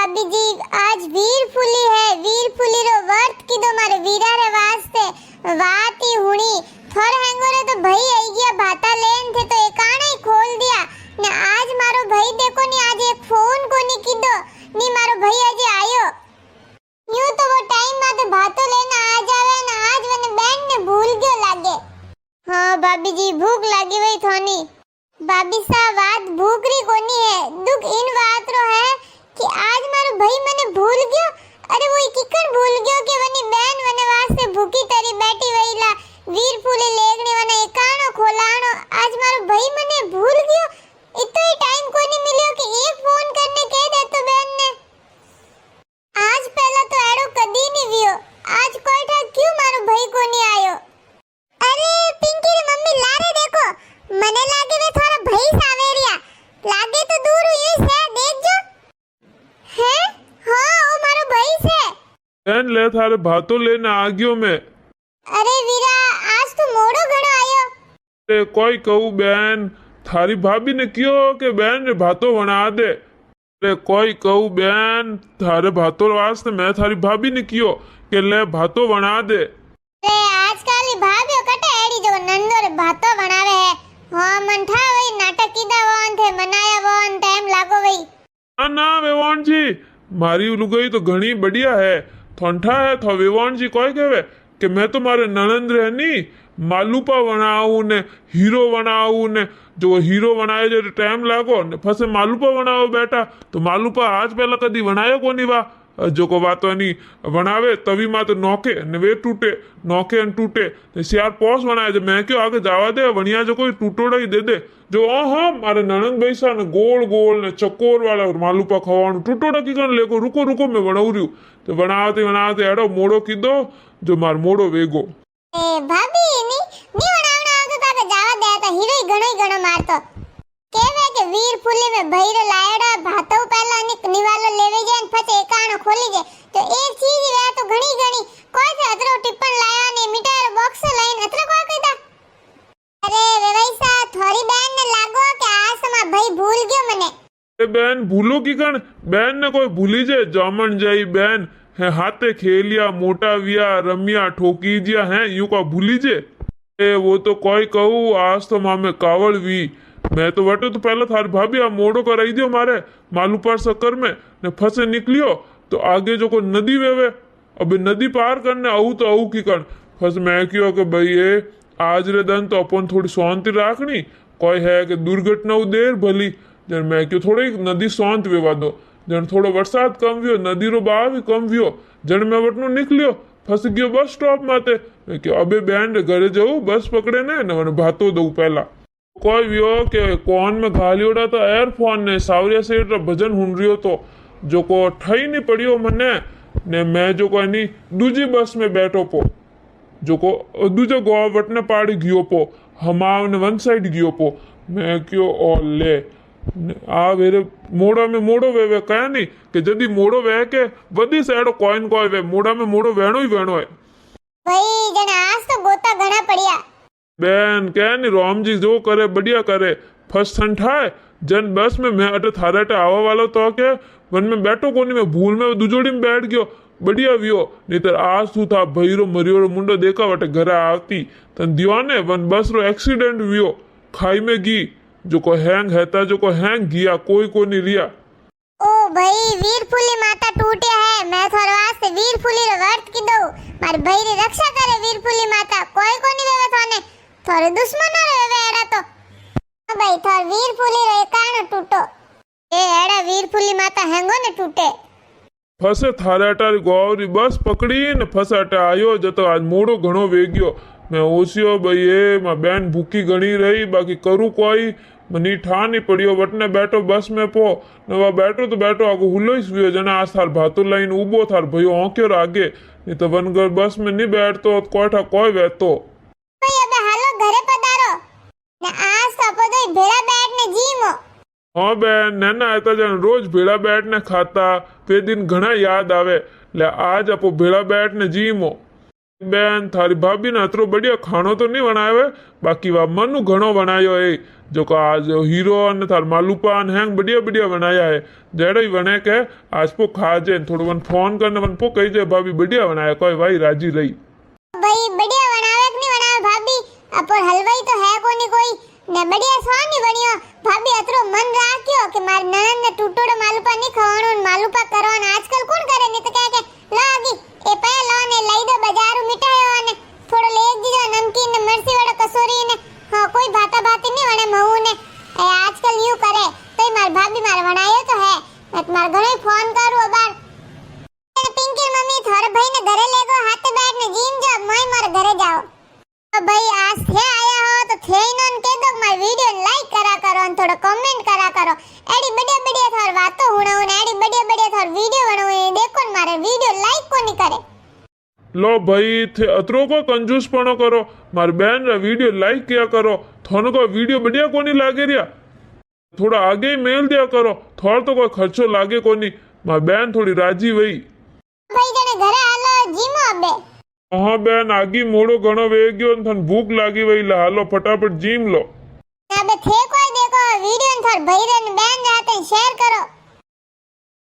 भाभी जी आज वीर फुली है वीर फुली रो वर्त कीधो मारे वीरा रे वास्ते वाती हुणी थोर हेंगोरे तो भाई आई गया भाता लेन थे तो एकाणे ही खोल दिया ने आज मारो भाई देखो नी आज एक फोन को नी कीधो नी मारो भाई आज आयो यूं तो वो टाइम में तो भातो लेने आ जावे ने आज वने बेन ने भूल गयो लागे। हां भाभी जी भूख लागी वई थोनी भाभी सा बात भूख री कोनी है दुख इन बात रो है कि आज मारो भाई मने भूल गयो। अरे वो किकण भूल गयो कि वनी बहन वने वास्ते भूखी तरी बैठी वईला वीर फूले लेगणे वने एकाणो खोलाणो आज मारो भाई मने भूल गयो। इतो ही टाइम कोनी मिल्यो कि एक फोन करने कह दे तो बहन ने आज पहला तो एड़ो कदी नी वियो आज कोई ठा क्यों मारो भाई कोनी आयो। अरे पिंकी री मम्मी लारे देखो मने लागे वे थारा भाई सावेरिया लागे तो दूर हुई से देखजो है। हां ओ मारो भाई से बेन ले थारे भातो लेने आ गयो मैं। अरे वीरा आज तो मोड़ो घणो आयो। अरे कोई कहू बेन थारी भाभी ने कियो के बेन रे भातो बना दे। अरे कोई कहू बेन थारे भातो वास्ते मैं थारी भाभी ने कियो के ले भातो बना दे। अरे आजकल ही भाभीओ कटे एडी जो नंदो रे भातो बनावे है। हां मन था वही नाटक कीदा वोन थे मनाया वोन टाइम लागो वही। ना वेवान जी मारी लुगाई तो घणी बढ़िया है थोंठा है तो वेवान जी कोई कहवे कि मैं तो मारे ननंद रहनी मालूपा बनाऊं ने हीरो बनाऊं ने जो हीरो बनाए जो टाइम लागो ने फसे मालूपा बनाओ बेटा तो मालूपा आज पहला कदी बनायो कोनी वा जो को बातो नहीं बनावे तभी मां तो नौके ने वे टूटे नौके न टूटे ने सियार पोस बनाए जो मैं क्यों आगे जावा दे वणिया जो कोई टूटोड़ा ही दे दे जो हाँ मारे ननंद बैसा ने गोल गोल ने चकोर वाला मालूपा खवाणु टूटोड़ा की कन लेको रुको रुको मैं बनाऊ रही तो बनाते एड़ो मोड़ो कीधो जो मार मोड़ो वेगो। ए भाभी नी बनावना आवतो ताके जावा दे ता हीरो ही घणो मारतो केवे के वीर फुली में भईरो लायड़ा भातो पहला निवालो लेवे जे फटे एकाणो खोली जे तो एक चीज वे तो घणी कोई से अतरो टिप्पण लाया ने मिटार बॉक्स लाइन अतरो कोई कदा। अरे वे वैसा थोड़ी बहन ने लागो के आज मा भाई भूल गयो मने। ए बहन भूलो की कण बहन ने कोई भूली जे जामन जाई बहन है हाथे खेलिया मोटा विया रमिया ठोकी जिया है यूं का भूली जे। ए वो तो कोई कहू आज तो मामे कावड़ वी मैं तो वटे तो पहले थारी भाभी आ मोड़ो कराई दियो मारे मालूपार सक्कर में ने फसे निकलियो तो आगे जो को नदी वेवे अबे नदी पार करने आऊ तो आऊ की कण फस मैं क्यों कि भाई ये आज रे दिन तो अपन थोड़ी शांति राखनी कोई है कि दुर्घटना देर भली जन मैं क्यों थोड़ी नदी शांत वेवा दो जन थोड़ो बरसात कम वियो नदी रो बहाव भी कम वियो जन मैं वटनो निकलियो फस गयो बस स्टॉप माते कि अबे बहन रे घरे जाऊ बस पकड़े ने भातो दऊ पहला कोई भी हो के कौन में घालियोड़ा तो एयरफोन ने सावरिया सेठ भजन हुन रियो तो जो को ठई नहीं पड़ियो मने ने मैं जो को नहीं दूजी बस में बैठो पो जो को दूजे गोवा वटने पाड़ी गियो पो हमाव ने वन साइड गियो पो मैं क्यों और ले आ वेरे मोड़ा में मोड़ो वे कह नहीं कि जदी मोड़ो वे के वदी साइड कोइन कोई वे मोड़ा में मोड़ो वेणो ही वेणो है भाई जन आज तो गोता घणा पड़िया बेन क्या नहीं राम जी जो करे बढ़िया करे फर्स्ट ठंठाए जन बस में मैं अटे थारे अटे आवा वाला तो के वन में बैठो कोनी मैं भूल में दुजोड़ी में बैठ गयो बढ़िया वियो नहीं तो आज तू था भईरो मरियो रो मुंडो देखा वटे घरे आवती तन दियो ने वन बस रो एक्सीडेंट वियो खाई में गी जो को हैंग हैता जो को हैंग गिया कोई को नहीं रिया। ओ भाई वीर फुली माता टूटे है मैं थोर वास्ते वीर फुली रो वर्त की दऊ मार भाई री रक्षा करे वीर फुली माता कोई को नहीं वेवे थाने थोरे दुश्मन रे वेवे एड़ा तो भाई थोर वीर फुली रो एकाणो टूटो ए एड़ा वीर फुली माता हैंगो ने टूटे फसे थारे अटारी गोवरी बस पकड़ी ने फसे अटे आयो जतो आज मोड़ो घणो वेग्यो मैं ओसियो भाई ए मां बहन भूखी घणी रही बाकी करू कोई मनी ठा नहीं पड़ियो वटने बैठो बस में पो नवा बैठो तो बैठो आगो हुलो ही वियो जना आज थार भातो लाइन उबो थार भयो आंक्यो आगे नहीं तो वनगर बस में नहीं बैठतो कोठा कोई वेतो भाई अबे हालो घरे पधारो ने आज तो पदोई भेड़ा बैठ ने जीमो। हाँ बहन नैना आता जन रोज भेड़ा बैठ ने खाता ते दिन घना याद आवे ले आज अपो भेड़ा बैठ ने जीमो। बहन थारी भाभी ने अतरो बढ़िया खानो तो नहीं बनावे बाकी वा मनु घणो बनायो ए जो का आज हीरो ने थार मालूपान हैंग बढ़िया बढ़िया बनाया है जेड़ा ही बने के आज पो खा जे थोड़ा वन फोन करने वन पो कही जे भाभी बढ़िया बनाया कोई भाई राजी रही भाई बढ़िया बनावे कि नहीं बनावे भाभी अपर हलवाई तो है कोई ने बढ़िया स्वाद नहीं बनियो भाभी अतरो मन राख्यो कि मार ननन ने टूटोड़ो मालूपा नहीं खवानो मालूपा करवाना आजकल कौन करे नहीं तो कहे के लागी ए पे लो ने लई दो बाजारू मिठायो ने थोड़ो ले दीजो नमकीन ने मरसी वाला कसोरी ने हां कोई भाता भाती नहीं वणे महू ने ए आजकल यूं करे तो मार भाभी मार बनायो तो है मत मार घरे फोन करू अबार पिंकी मम्मी थारे भाई ने घरे ले गो हाथे बैठ ने जीम जो मैं मार घरे जाओ तो भाई आज थे आया हो तो थे इनन के दो मार वीडियो लाइक करा करो और थोड़ा कमेंट करा करो एडी बढ़िया बढ़िया थार बातो हुणाऊ ने एडी बढ़िया बढ़िया थार वीडियो बनाऊ देखो न मारे वीडियो लाइक कोनी करे लो भाई थे अतरो को कंजूसपणो करो मार बहन रा वीडियो लाइक किया करो थाने को वीडियो बढ़िया कोनी लागे रिया थोड़ा आगे ही मेल दिया करो थोड़ा तो कोई खर्चो लागे कोनी मार बहन थोड़ी राजी वही भाई जने घरे आलो जीमो अबे हाँ बहन आगी मोड़ो घणो वेग गयो ने थने भूख लागी वही ला हालो फटाफट जीम लो अबे थे कोई देखो वीडियो न थार भाई रे ने बहन जाते शेयर करो